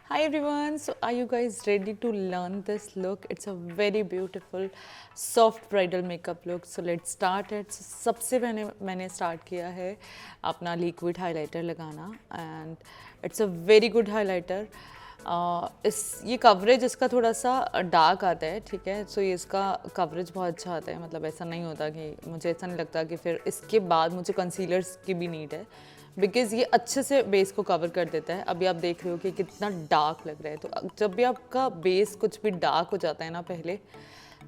Hi everyone, so are you guys ready to learn this look? It's a very beautiful soft bridal makeup look. So let's start it. So, सबसे मैंने start किया है अपना liquid highlighter लगाना and it's a very good highlighter. इस ये coverage इसका थोड़ा सा डार्क आता है, ठीक है. सो ये इसका कवरेज बहुत अच्छा आता है, मतलब ऐसा नहीं होता कि मुझे ऐसा नहीं लगता कि फिर इसके बाद मुझे कंसीलर्स की भी नीड है, बिकॉज ये अच्छे से बेस को कवर कर देता है. अभी आप देख रहे हो कि कितना डार्क लग रहा है. तो जब भी आपका बेस कुछ भी डार्क हो जाता है ना पहले,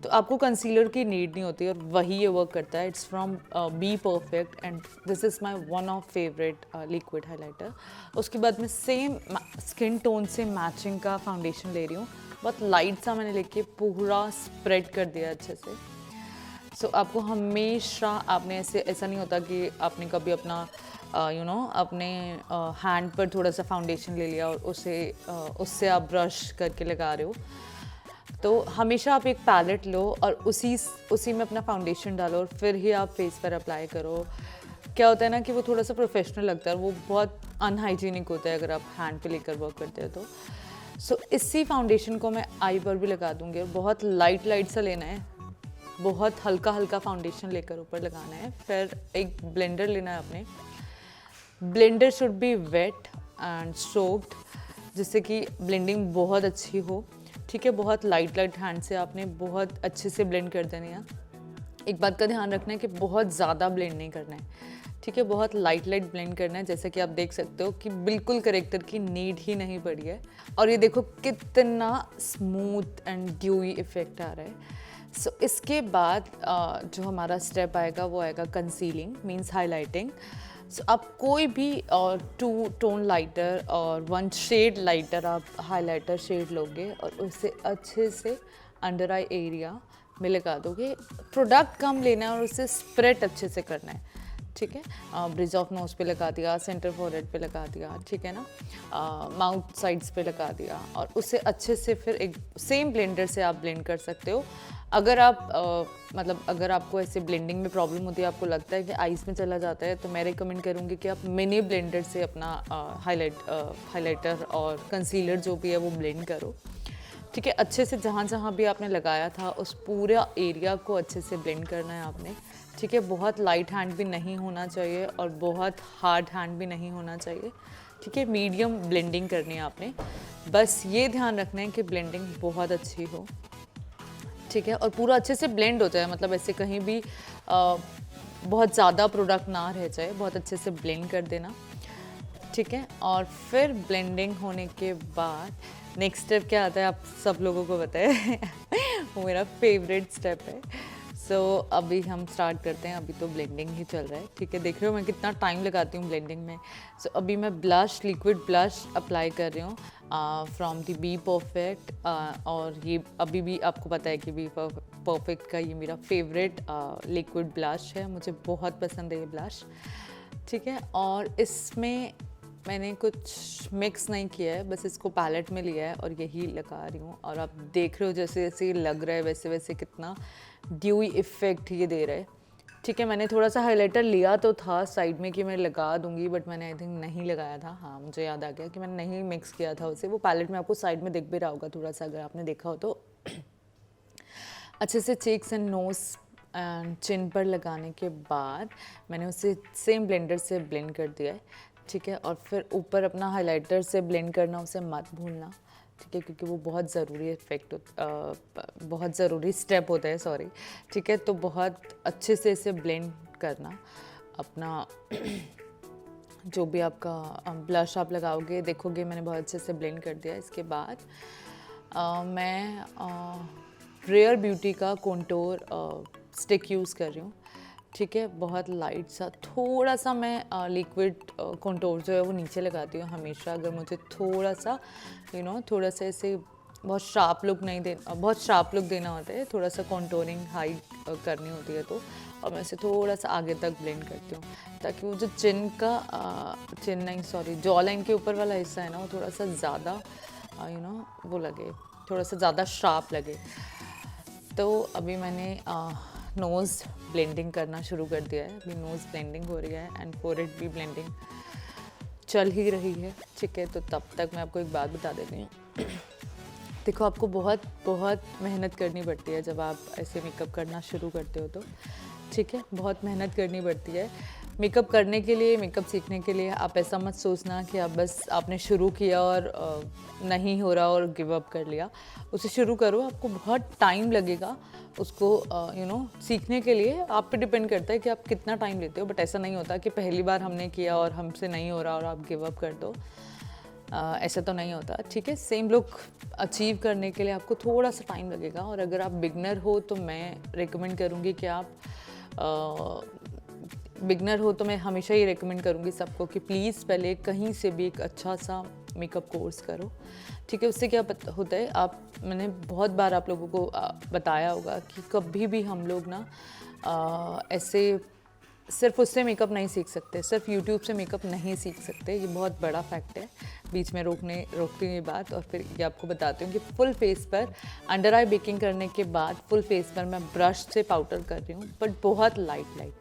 तो आपको कंसीलर की नीड नहीं होती और वही ये वर्क करता है. It's from be perfect and this is my one of favourite liquid highlighter. उसके बाद मैं सेम स्किन टोन से मैचिंग का फाउंडेशन ले रही हूँ. बहुत लाइट सा मैंने लेके पूरा स्प्रेड कर दिया अच्छे से. सो आपको हमेशा आपने ऐसा नहीं होता कि आपने कभी अपना अपने हैंड पर थोड़ा सा फाउंडेशन ले लिया और उससे आप ब्रश करके लगा रहे हो. तो हमेशा आप एक पैलेट लो और उसी में अपना फाउंडेशन डालो और फिर ही आप फेस पर अप्लाई करो. क्या होता है ना कि वो थोड़ा सा प्रोफेशनल लगता है, वो बहुत अनहाइजीनिक होता है अगर आप हैंड पे लेकर वर्क करते हो तो. सो इसी फाउंडेशन को मैं आई पर भी लगा दूंगी और बहुत लाइट सा लेना है, बहुत हल्का हल्का फाउंडेशन लेकर ऊपर लगाना है. फिर एक ब्लेंडर लेना है अपने. Blender should be wet and soaked, जिससे कि ब्लेंडिंग बहुत अच्छी हो, ठीक है. बहुत लाइट हैंड से आपने बहुत अच्छे से ब्लेंड कर देनी है. एक बात का ध्यान रखना है कि बहुत ज़्यादा ब्लेंड नहीं करना है, ठीक है. बहुत लाइट ब्लेंड करना है. जैसे कि आप देख सकते हो कि बिल्कुल करेक्टर की नीड ही नहीं पड़ी है. और ये देखो कितना स्मूथ एंड ड्यूई इफेक्ट आ रहा है. सो इसके बाद जो हमारा स्टेप आएगा वो आएगा कंसीलिंग, मीन्स हाईलाइटिंग. सो आप कोई भी 2 टोन लाइटर और 1 शेड लाइटर आप हाइलाइटर शेड लोगे और उसे अच्छे से अंडर आई एरिया में लगा दोगे. प्रोडक्ट कम लेना है और उसे स्प्रेड अच्छे से करना है, ठीक है. ब्रिज ऑफ नोज पे लगा दिया, सेंटर फोरहेड पे लगा दिया, ठीक है ना. माउथ साइड्स पे लगा दिया और उसे अच्छे से फिर एक सेम ब्लेंडर से आप ब्लेंड कर सकते हो. अगर आप मतलब अगर आपको ऐसे ब्लेंडिंग में प्रॉब्लम होती है, आपको लगता है कि आइस में चला जाता है, तो मैं रिकमेंड करूँगी कि आप मिनी ब्लेंडर से अपना हाइलाइटर और कंसीलर जो भी है वो ब्लेंड करो, ठीक है. अच्छे से जहाँ जहाँ भी आपने लगाया था उस पूरा एरिया को अच्छे से ब्लेंड करना है आपने, ठीक है. बहुत लाइट हैंड भी नहीं होना चाहिए और बहुत हार्ड हैंड भी नहीं होना चाहिए, ठीक है. मीडियम ब्लेंडिंग करनी है आपने. बस ये ध्यान रखना है कि ब्लेंडिंग बहुत अच्छी हो, ठीक है. और पूरा अच्छे से ब्लेंड हो जाए, मतलब ऐसे कहीं भी बहुत ज़्यादा प्रोडक्ट ना रह जाए. बहुत अच्छे से ब्लेंड कर देना, ठीक है. और फिर ब्लेंडिंग होने के बाद नेक्स्ट स्टेप क्या आता है आप सब लोगों को पता है वो मेरा फेवरेट स्टेप है. सो अभी हम स्टार्ट करते हैं. अभी तो ब्लेंडिंग ही चल रहा है, ठीक है. देख रहे हो मैं कितना टाइम लगाती हूँ ब्लेंडिंग में. सो अभी मैं ब्लश, लिक्विड ब्लश अप्लाई कर रही हूँ फ्रॉम द बी परफेक्ट. और ये अभी भी आपको पता है कि बी परफेक्ट का ये मेरा फेवरेट लिक्विड ब्लश है. मुझे बहुत पसंद है ये ब्लश, ठीक है. और इसमें मैंने कुछ मिक्स नहीं किया है, बस इसको पैलेट में लिया है और यही लगा रही हूँ. और आप देख रहे हो जैसे जैसे लग रहा है वैसे वैसे कितना ड्यूई इफेक्ट ये दे रहा है, ठीक है. मैंने थोड़ा सा हाइलाइटर लिया तो था साइड में कि मैं लगा दूंगी, बट मैंने आई थिंक नहीं लगाया था. हाँ, मुझे याद आ गया कि मैंने नहीं मिक्स किया था उसे. वो पैलेट में आपको साइड में दिख भी रहा होगा थोड़ा सा, अगर आपने देखा हो तो. अच्छे से cheeks and nose and chin पर लगाने के बाद मैंने उसे सेम ब्लेंडर से ब्लेंड कर दिया है, ठीक है. और फिर ऊपर अपना हाइलाइटर से ब्लेंड करना, उसे मत भूलना, ठीक है, क्योंकि वो बहुत ज़रूरी बहुत ज़रूरी स्टेप होता है, सॉरी, ठीक है. तो बहुत अच्छे से इसे ब्लेंड करना अपना जो भी आपका ब्लश आप लगाओगे, देखोगे मैंने बहुत अच्छे से ब्लेंड कर दिया. इसके बाद मैं रेयर ब्यूटी का कॉन्टोर स्टिक यूज़ कर रही हूँ, ठीक है. बहुत लाइट सा थोड़ा सा मैं लिक्विड कॉन्टोर जो है वो नीचे लगाती हूँ हमेशा, अगर मुझे थोड़ा सा थोड़ा सा ऐसे बहुत शार्प लुक देना होता है, थोड़ा सा कॉन्टोरिंग हाइड करनी होती है तो. और मैं इसे थोड़ा सा आगे तक ब्लेंड करती हूँ ताकि वो जो जॉ लाइन के ऊपर वाला हिस्सा है ना, वो थोड़ा सा ज़्यादा वो लगे, थोड़ा सा ज़्यादा शार्प लगे. तो अभी मैंने नोज़ ब्लेंडिंग करना शुरू कर दिया है. अभी नोज़ ब्लेंडिंग हो रही है एंड फोरहेड भी ब्लेंडिंग चल ही रही है, ठीक है। तो तब तक मैं आपको एक बात बता देती हूँ। देखो, आपको बहुत बहुत मेहनत करनी पड़ती है जब आप ऐसे मेकअप करना शुरू करते हो तो, ठीक है। बहुत मेहनत करनी पड़ती है मेकअप करने के लिए, मेकअप सीखने के लिए। आप ऐसा मत सोचना कि आप बस आपने शुरू किया और नहीं हो रहा और गिव अप कर लिया। उसे शुरू करो, आपको बहुत टाइम लगेगा उसको सीखने के लिए। आप पे डिपेंड करता है कि आप कितना टाइम लेते हो, बट ऐसा नहीं होता कि पहली बार हमने किया और हमसे नहीं हो रहा और आप गिव अप कर दो। ऐसा तो नहीं होता, ठीक है। सेम लुक अचीव करने के लिए आपको थोड़ा सा टाइम लगेगा। और अगर आप बिगनर हो तो मैं रिकमेंड करूँगी कि आप बिगनर हो तो मैं हमेशा ही रिकमेंड करूँगी सबको कि प्लीज़ पहले कहीं से भी एक अच्छा सा मेकअप कोर्स करो, ठीक है। उससे क्या होता है, मैंने बहुत बार आप लोगों को बताया होगा कि कभी भी हम लोग ना ऐसे सिर्फ उससे मेकअप नहीं सीख सकते, सिर्फ यूट्यूब से मेकअप नहीं सीख सकते। ये बहुत बड़ा फैक्ट है। बीच में रोकती हूँ ये बात और फिर ये आपको बताती हूँ कि फुल फेस पर अंडर आई बेकिंग करने के बाद फुल फेस पर मैं ब्रश से पाउडर कर रही हूँ, बट बहुत लाइट,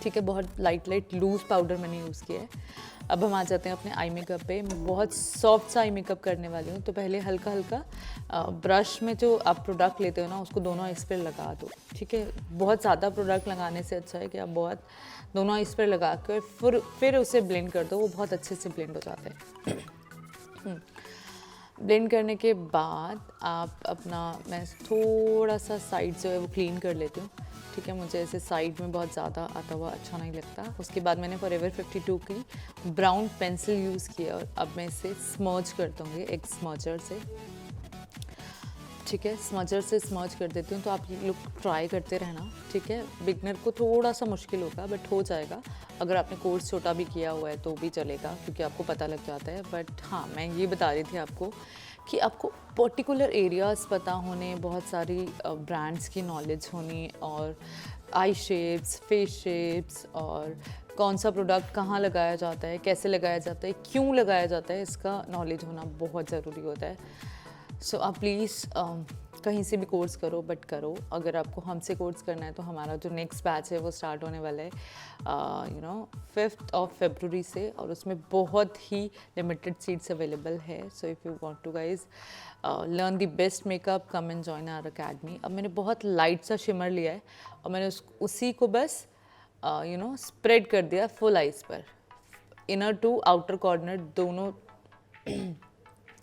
ठीक है। बहुत लाइट लूज़ पाउडर मैंने यूज़ किया है। अब हम आ जाते हैं अपने आई मेकअप पे। मैं बहुत सॉफ्ट सा आई मेकअप करने वाली हूँ। तो पहले हल्का हल्का ब्रश में जो आप प्रोडक्ट लेते हो ना, उसको दोनों आइस पर लगा दो, ठीक है। बहुत ज़्यादा प्रोडक्ट लगाने से अच्छा है कि आप दोनों आइस पर लगा कर फिर उसे ब्लेंड कर दो। वो बहुत अच्छे से ब्लेंड हो जाते हैं। ब्लेंड करने के बाद मैं थोड़ा सा साइड जो है वो क्लीन कर लेती हूँ, ठीक है। मुझे ऐसे साइड में बहुत ज़्यादा आता हुआ अच्छा नहीं लगता। उसके बाद मैंने फॉरएवर 52 की ब्राउन पेंसिल यूज़ किया और अब मैं इसे स्मर्ज कर दूँगी एक स्मर्जर से, ठीक है। स्मर्जर से स्मर्ज कर देती हूँ। तो आप ये लोग ट्राई करते रहना, ठीक है। बिगनर को थोड़ा सा मुश्किल होगा बट हो जाएगा। अगर आपने कोर्स छोटा भी किया हुआ है तो भी चलेगा, क्योंकि आपको पता लग जाता है। बट हाँ, मैं ये बता रही थी आपको कि आपको पर्टिकुलर एरियाज़ पता होने, बहुत सारी ब्रांड्स की नॉलेज होनी, और आई शेप्स, फेस शेप्स, और कौन सा प्रोडक्ट कहाँ लगाया जाता है, कैसे लगाया जाता है, क्यों लगाया जाता है, इसका नॉलेज होना बहुत ज़रूरी होता है। सो आप प्लीज़ कहीं से भी कोर्स करो, बट करो। अगर आपको हमसे कोर्स करना है तो हमारा जो नेक्स्ट बैच है वो स्टार्ट होने वाला है 5 फरवरी से, और उसमें बहुत ही लिमिटेड सीट्स अवेलेबल है। So if you want to guys learn the best makeup, come and join our academy. अब मैंने बहुत लाइट सा शिमर लिया है और मैंने उसी को बस स्प्रेड कर दिया फुल आइज पर। इनर टू आउटर कॉर्नर दोनों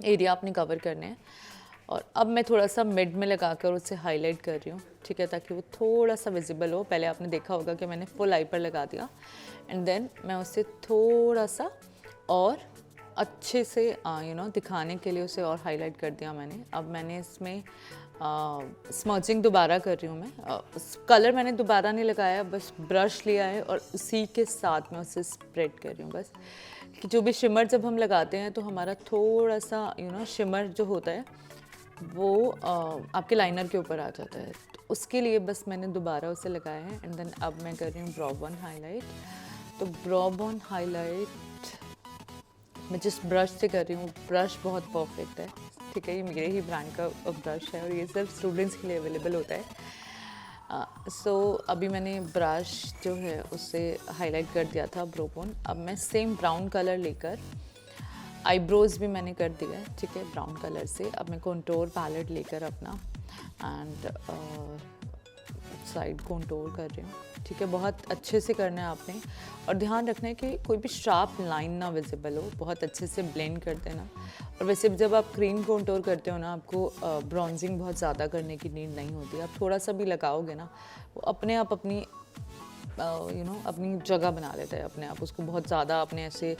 एरिया आपने कवर करने हैं। और अब मैं थोड़ा सा मिड में लगाकर उसे हाईलाइट कर रही हूँ, ठीक है, ताकि वो थोड़ा सा विजिबल हो। पहले आपने देखा होगा कि मैंने फुल आई पर लगा दिया एंड देन मैं उसे थोड़ा सा और अच्छे से दिखाने के लिए उसे और हाईलाइट कर दिया मैंने। अब मैंने इसमें स्मर्जिंग दोबारा कर रही हूँ मैं। कलर मैंने दोबारा नहीं लगाया, बस ब्रश लिया है और उसी के साथ में उसे स्प्रेड कर रही हूँ बस। कि जो भी शिमर जब हम लगाते हैं तो हमारा थोड़ा सा शिमर जो होता है वो आपके लाइनर के ऊपर आ जाता है। तो उसके लिए बस मैंने दोबारा उसे लगाया है एंड देन अब मैं कर रही हूँ ब्रो बोन हाईलाइट। तो ब्रो बोन हाईलाइट मैं जिस ब्रश से कर रही हूँ, ब्रश बहुत परफेक्ट है, ठीक है। ये मेरे ही ब्रांड का ब्रश है और ये सिर्फ स्टूडेंट्स के लिए अवेलेबल होता है। सो अभी मैंने ब्रश जो है उससे हाईलाइट कर दिया था ब्रो बोन। अब मैं सेम ब्राउन कलर लेकर आईब्रोज़ भी मैंने कर दिया है, ठीक है, ब्राउन कलर से। अब मैं कॉन्टोर पैलेट लेकर अपना एंड साइड कॉन्टोर कर रही हूँ, ठीक है। बहुत अच्छे से करना है आपने और ध्यान रखना है कि कोई भी शार्प लाइन ना विजिबल हो। बहुत अच्छे से ब्लेंड कर देना। और वैसे जब आप क्रीम कॉन्टोर करते हो ना, आपको ब्रॉन्जिंग बहुत ज़्यादा करने की नीड नहीं होती। आप थोड़ा सा भी लगाओगे ना, वो अपने आप अपनी अपनी जगह बना लेता है अपने आप। उसको बहुत ज़्यादा अपने ऐसे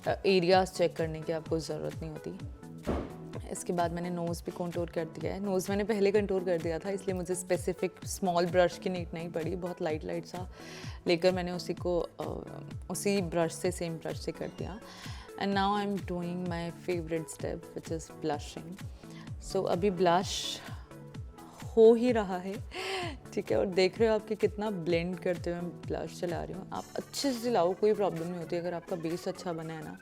एरियाज चेक करने की आपको ज़रूरत नहीं होती। इसके बाद मैंने नोज़ भी कंटूर कर दिया है। नोज़ मैंने पहले कंटूर कर दिया था, इसलिए मुझे स्पेसिफिक स्मॉल ब्रश की नीड नहीं पड़ी। बहुत लाइट सा लेकर मैंने उसी ब्रश से, सेम ब्रश से कर दिया। And now I am doing my favourite step which is blushing. So अभी ब्लश हो ही रहा है, ठीक है। और देख रहे हो आपके कितना ब्लेंड करते हुए मैं ब्लश चला रही हूँ। आप अच्छे से चलाओ, कोई प्रॉब्लम नहीं होती। अगर आपका बेस अच्छा बना है ना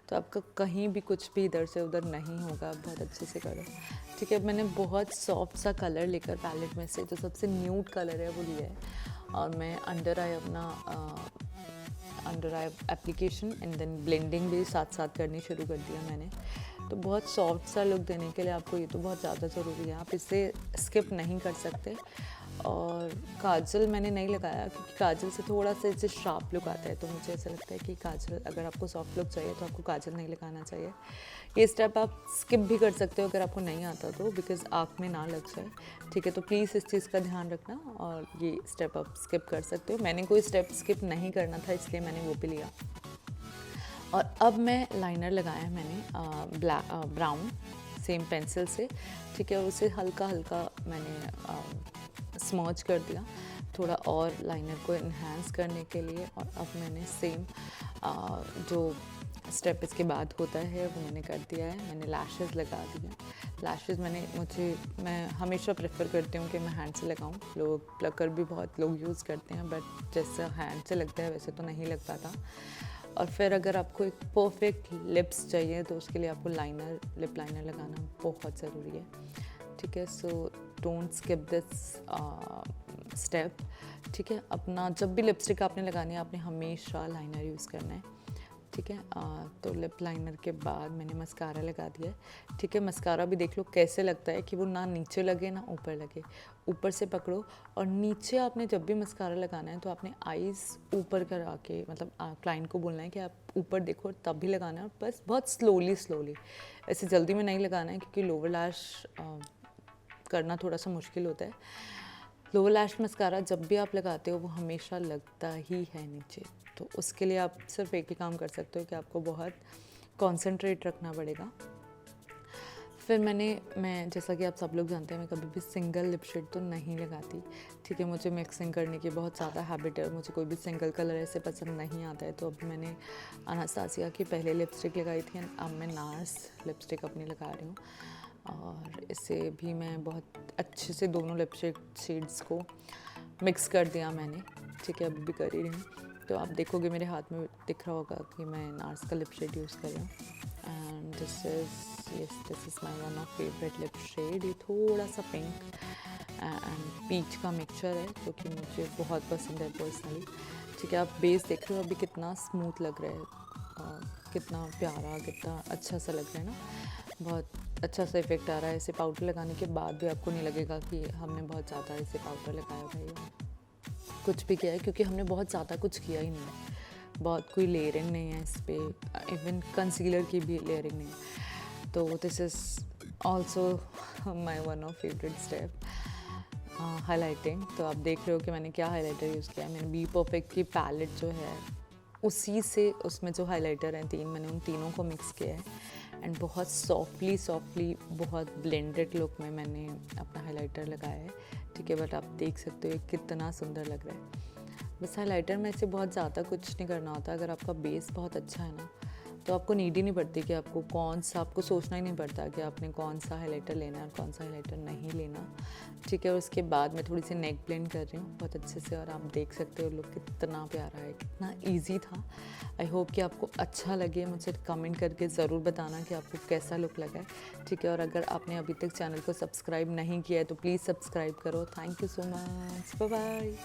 तो आपका कहीं भी कुछ भी इधर से उधर नहीं होगा। आप बहुत अच्छे से करो, ठीक है। मैंने बहुत सॉफ्ट सा कलर लेकर पैलेट में से जो सबसे न्यूड कलर है वो लिया है और मैं अंडर आई अपना under eye application and then blending भी साथ साथ करनी शुरू कर दिया मैंने। तो बहुत सॉफ्ट सा लुक देने के लिए आपको ये तो बहुत ज़्यादा ज़रूरी है, आप इसे स्किप नहीं कर सकते। और काजल मैंने नहीं लगाया क्योंकि काजल से थोड़ा सा इससे शार्प लुक आता है, तो मुझे ऐसा लगता है कि काजल, अगर आपको सॉफ्ट लुक चाहिए तो आपको काजल नहीं लगाना चाहिए। ये स्टेप आप स्किप भी कर सकते हो अगर आपको नहीं आता तो, बिकॉज आँख में ना लग जाए, ठीक है। तो प्लीज़ इस चीज़ का ध्यान रखना और ये स्टेप आप स्किप कर सकते हो। मैंने कोई स्टेप स्किप नहीं करना था इसलिए मैंने वो भी लिया। और अब मैं लाइनर लगाया है मैंने ब्राउन सेम पेंसिल से, ठीक है। उसे हल्का हल्का मैंने स्मर्च कर दिया थोड़ा और लाइनर को इन्हांस करने के लिए। और अब मैंने सेम जो स्टेप इसके बाद होता है वो मैंने कर दिया है, मैंने लैशेस लगा दिए। लैशेस मैं हमेशा प्रेफर करती हूँ कि मैं हैंड से लगाऊँ। लोग प्लकर भी बहुत लोग यूज़ करते हैं, बट जैसे हैंड से लगता है वैसे तो नहीं लग पाता। और फिर अगर आपको एक परफेक्ट लिप्स चाहिए तो उसके लिए आपको लिप लाइनर लगाना बहुत ज़रूरी है, ठीक है। So don't skip this step, ठीक है। अपना जब भी लिपस्टिक आपने लगानी है आपने हमेशा लाइनर यूज़ करना है, ठीक है। तो लिप लाइनर के बाद मैंने मस्कारा लगा दिया है, ठीक है। मस्कारा भी देख लो कैसे लगता है कि वो ना नीचे लगे ना ऊपर लगे। ऊपर से पकड़ो और नीचे आपने जब भी मस्कारा लगाना है तो आपने आईज़ ऊपर करा के, मतलब क्लाइंट को बोलना है कि आप ऊपर देखो तब भी लगाना है, बस बहुत स्लोली। ऐसे जल्दी में नहीं लगाना है क्योंकि लोअर लैश करना थोड़ा सा मुश्किल होता है। लोअर लैश मस्कारा जब भी आप लगाते हो वो हमेशा लगता ही है नीचे, तो उसके लिए आप सिर्फ एक ही काम कर सकते हो कि आपको बहुत कंसंट्रेट रखना पड़ेगा। फिर मैं जैसा कि आप सब लोग जानते हैं मैं कभी भी सिंगल लिप शेड तो नहीं लगाती, ठीक है। मुझे मिक्सिंग करने की बहुत ज़्यादा हैबिट है, मुझे कोई भी सिंगल कलर ऐसे पसंद नहीं आता है। तो अभी मैंने अनास्तासिया की पहले लिपस्टिक लगाई थी, अब मैं नार्स लिपस्टिक अपनी लगा रही हूँ। और इससे भी मैं बहुत अच्छे से दोनों लिपस्टिक शेड्स को मिक्स कर दिया मैंने, ठीक है। अभी भी कर ही रही हूँ, तो आप देखोगे मेरे हाथ में दिख रहा होगा कि मैं नार्स का लिप शेड यूज़ कर रही हूँ। And this is my one of favourite lip shade. ये थोड़ा सा पिंक एंड पीच का मिक्सचर है जो कि मुझे बहुत पसंद है पर्सनली, ठीक है। आप बेस देख रहे हो अभी कितना स्मूथ लग रहा है, कितना प्यारा, कितना अच्छा सा लग रहा है ना, बहुत अच्छा सा इफेक्ट आ रहा है। इसे पाउडर लगाने के बाद भी आपको नहीं लगेगा कि हमने बहुत ज़्यादा इसे पाउडर लगाया भाई कुछ भी किया है, क्योंकि हमने बहुत ज़्यादा कुछ किया ही नहीं है, बहुत कोई लेयरिंग नहीं है इस पर, इवन कंसीलर की भी लेयरिंग नहीं है। तो this is also my one of favourite step highlighting. तो आप देख रहे हो कि मैंने क्या हाईलाइटर यूज़ किया है। मैंने बी परफेक्ट की पैलेट जो है उसी से, उसमें जो हाईलाइटर हैं 3, मैंने उन तीनों को मिक्स किया है एंड बहुत सॉफ्टली बहुत ब्लेंडेड लुक में मैंने अपना हाईलाइटर लगाया है, ठीक है। बट आप देख सकते हो कितना सुंदर लग रहा है। बस हाईलाइटर में से बहुत ज़्यादा कुछ नहीं करना होता, अगर आपका बेस बहुत अच्छा है ना तो आपको नीड ही नहीं पड़ती कि आपको सोचना ही नहीं पड़ता कि आपने कौन सा हाईलाइटर लेना है और कौन सा हाईलाइटर नहीं लेना, ठीक है। और उसके बाद मैं थोड़ी सी नेक ब्लेंड कर रही हूँ बहुत अच्छे से, और आप देख सकते हो लुक कितना प्यारा है, कितना इजी था। आई होप कि आपको अच्छा लगे। मुझे कमेंट करके ज़रूर बताना कि आपको कैसा लुक लगा है, ठीक है। और अगर आपने अभी तक चैनल को सब्सक्राइब नहीं किया है तो प्लीज़ सब्सक्राइब करो। Thank you so much, bye bye.